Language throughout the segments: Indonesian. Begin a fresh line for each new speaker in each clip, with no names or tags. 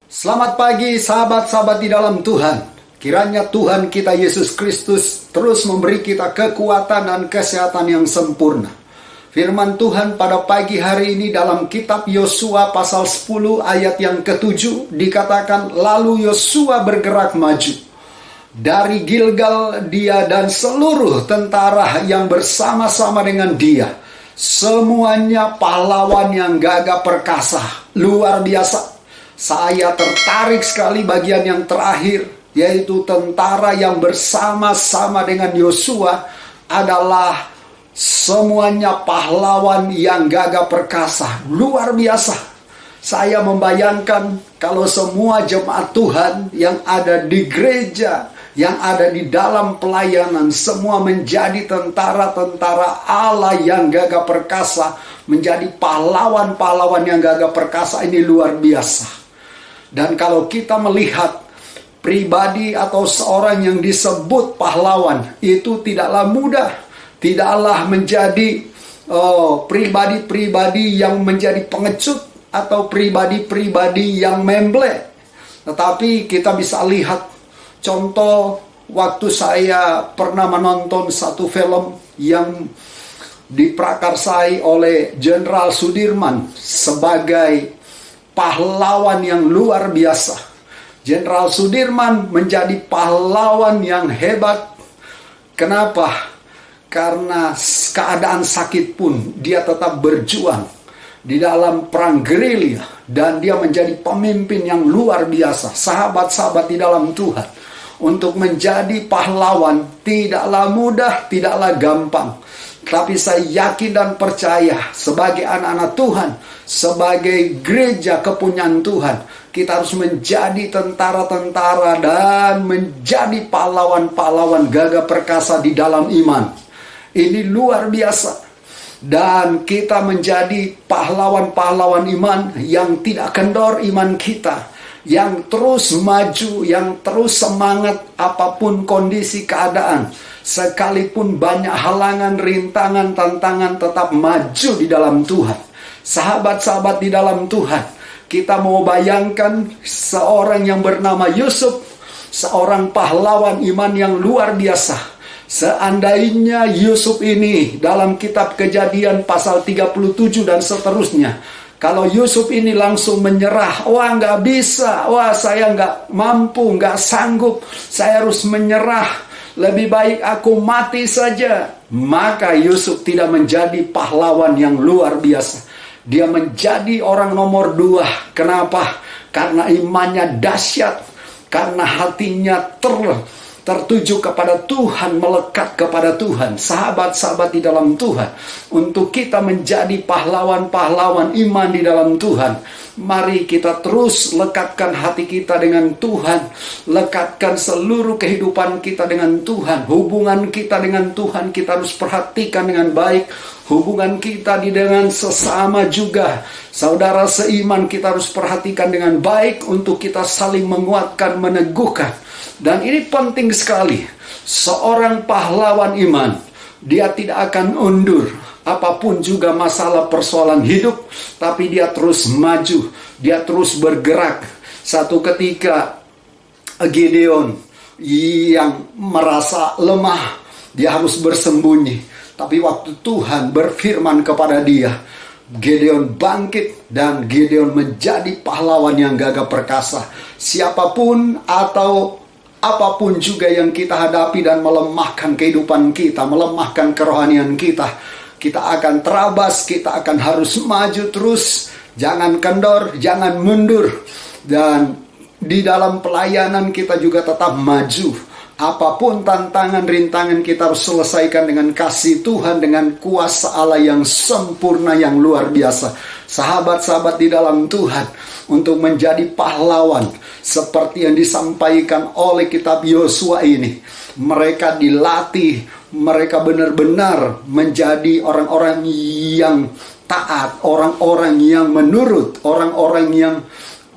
Selamat pagi sahabat-sahabat di dalam Tuhan. Kiranya Tuhan kita Yesus Kristus terus memberi kita kekuatan dan kesehatan yang sempurna. Firman Tuhan pada pagi hari ini dalam kitab Yosua pasal 10 ayat yang ke-7 dikatakan, lalu Yosua bergerak maju. Dari Gilgal dia dan seluruh tentara yang bersama-sama dengan dia, semuanya pahlawan yang gagah perkasa, luar biasa. Saya tertarik sekali bagian yang terakhir, yaitu tentara yang bersama-sama dengan Yosua adalah semuanya pahlawan yang gagah perkasa, luar biasa. Saya membayangkan kalau semua jemaat Tuhan yang ada di gereja, yang ada di dalam pelayanan, semua menjadi tentara-tentara Allah yang gagah perkasa, menjadi pahlawan-pahlawan yang gagah perkasa, ini luar biasa. Dan kalau kita melihat pribadi atau seorang yang disebut pahlawan, itu tidaklah mudah, tidaklah menjadi pribadi-pribadi yang menjadi pengecut atau pribadi-pribadi yang memble. Tetapi kita bisa lihat contoh waktu saya pernah menonton satu film yang diprakarsai oleh Jenderal Sudirman sebagai pahlawan yang luar biasa. Jenderal Sudirman menjadi pahlawan yang hebat. Kenapa? Karena keadaan sakit pun dia tetap berjuang di dalam perang gerilya, dan dia menjadi pemimpin yang luar biasa. Sahabat-sahabat di dalam Tuhan, untuk menjadi pahlawan tidaklah mudah, tidaklah gampang. Tapi saya yakin dan percaya sebagai anak-anak Tuhan, sebagai gereja kepunyaan Tuhan, kita harus menjadi tentara-tentara dan menjadi pahlawan-pahlawan gagah perkasa di dalam iman. Ini luar biasa. Dan kita menjadi pahlawan-pahlawan iman yang tidak kendor iman kita, yang terus maju, yang terus semangat apapun kondisi keadaan. Sekalipun banyak halangan, rintangan, tantangan, tetap maju di dalam Tuhan. Sahabat-sahabat di dalam Tuhan, kita mau bayangkan seorang yang bernama Yusuf, seorang pahlawan iman yang luar biasa. Seandainya Yusuf ini dalam kitab Kejadian pasal 37 dan seterusnya, kalau Yusuf ini langsung menyerah, wah nggak bisa, wah saya nggak mampu, nggak sanggup, saya harus menyerah, lebih baik aku mati saja. Maka Yusuf tidak menjadi pahlawan yang luar biasa. Dia menjadi orang nomor 2. Kenapa? Karena imannya dahsyat, karena hatinya tertuju kepada Tuhan, melekat kepada Tuhan. Sahabat-sahabat di dalam Tuhan, untuk kita menjadi pahlawan-pahlawan iman di dalam Tuhan, mari kita terus lekatkan hati kita dengan Tuhan, lekatkan seluruh kehidupan kita dengan Tuhan. Hubungan kita dengan Tuhan kita harus perhatikan dengan baik. Hubungan kita dengan sesama juga, saudara seiman, kita harus perhatikan dengan baik untuk kita saling menguatkan, meneguhkan. Dan ini penting sekali. Seorang pahlawan iman, dia tidak akan undur apapun juga masalah persoalan hidup, tapi dia terus maju, dia terus bergerak. Satu ketika Gideon yang merasa lemah, dia harus bersembunyi. Tapi waktu Tuhan berfirman kepada dia, Gideon bangkit dan Gideon menjadi pahlawan yang gagah perkasa. Siapapun atau apapun juga yang kita hadapi dan melemahkan kehidupan kita, melemahkan kerohanian kita, kita akan terabas, kita akan harus maju terus. Jangan kendor, jangan mundur. Dan di dalam pelayanan kita juga tetap maju. Apapun tantangan, rintangan, kita harus selesaikan dengan kasih Tuhan, dengan kuasa Allah yang sempurna, yang luar biasa. Sahabat-sahabat di dalam Tuhan, untuk menjadi pahlawan seperti yang disampaikan oleh kitab Yosua ini, mereka dilatih, mereka benar-benar menjadi orang-orang yang taat, orang-orang yang menurut, orang-orang yang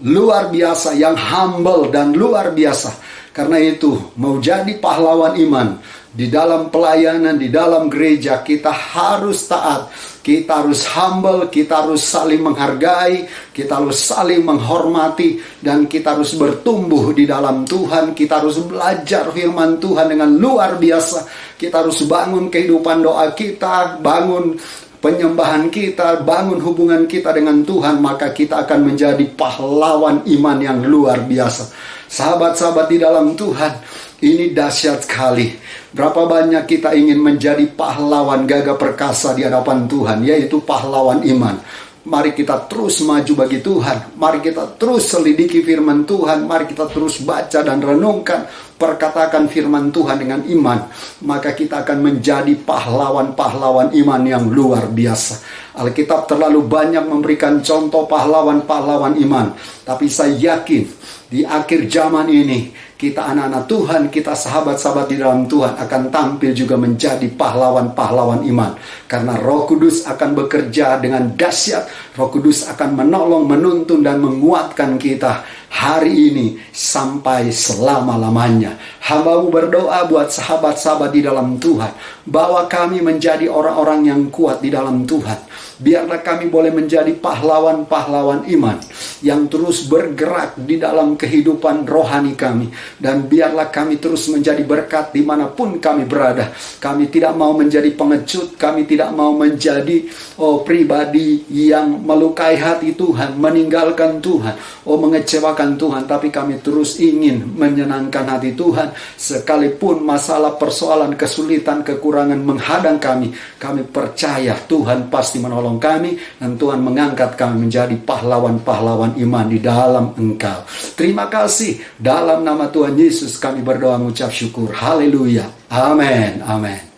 luar biasa, yang humble dan luar biasa. Karena itu, mau jadi pahlawan iman di dalam pelayanan, di dalam gereja, kita harus taat, Kita harus humble, kita harus saling menghargai, kita harus saling menghormati, dan kita harus bertumbuh di dalam Tuhan. Kita harus belajar firman Tuhan dengan luar biasa. Kita harus bangun kehidupan doa kita, bangun penyembahan kita, bangun hubungan kita dengan Tuhan, maka kita akan menjadi pahlawan iman yang luar biasa. Sahabat-sahabat di dalam Tuhan, ini dahsyat sekali. Berapa banyak kita ingin menjadi pahlawan gagah perkasa di hadapan Tuhan, yaitu pahlawan iman. Mari kita terus maju bagi Tuhan. Mari kita terus selidiki firman Tuhan. Mari kita terus baca dan renungkan, perkatakan firman Tuhan dengan iman. Maka kita akan menjadi pahlawan-pahlawan iman yang luar biasa. Alkitab terlalu banyak memberikan contoh pahlawan-pahlawan iman. Tapi saya yakin di akhir zaman ini, kita anak-anak Tuhan, kita sahabat-sahabat di dalam Tuhan akan tampil juga menjadi pahlawan-pahlawan iman. Karena Roh Kudus akan bekerja dengan dahsyat. Roh Kudus akan menolong, menuntun, dan menguatkan kita hari ini sampai selama-lamanya. Hamba-Mu berdoa buat sahabat-sahabat di dalam Tuhan, bahwa kami menjadi orang-orang yang kuat di dalam Tuhan. Biarlah kami boleh menjadi pahlawan-pahlawan iman yang terus bergerak di dalam kehidupan rohani kami. Dan biarlah kami terus menjadi berkat dimanapun kami berada. Kami tidak mau menjadi pengecut. Kami tidak mau menjadi pribadi yang melukai hati Tuhan, meninggalkan Tuhan, mengecewakan Tuhan. Tapi kami terus ingin menyenangkan hati Tuhan. Sekalipun masalah, persoalan, kesulitan, kekurangan menghadang kami, kami percaya Tuhan pasti menolong kami, dan Tuhan mengangkat kami menjadi pahlawan-pahlawan iman di dalam Engkau. Terima kasih. Dalam nama Tuhan Yesus kami berdoa mengucap syukur. Haleluya. Amin. Amin.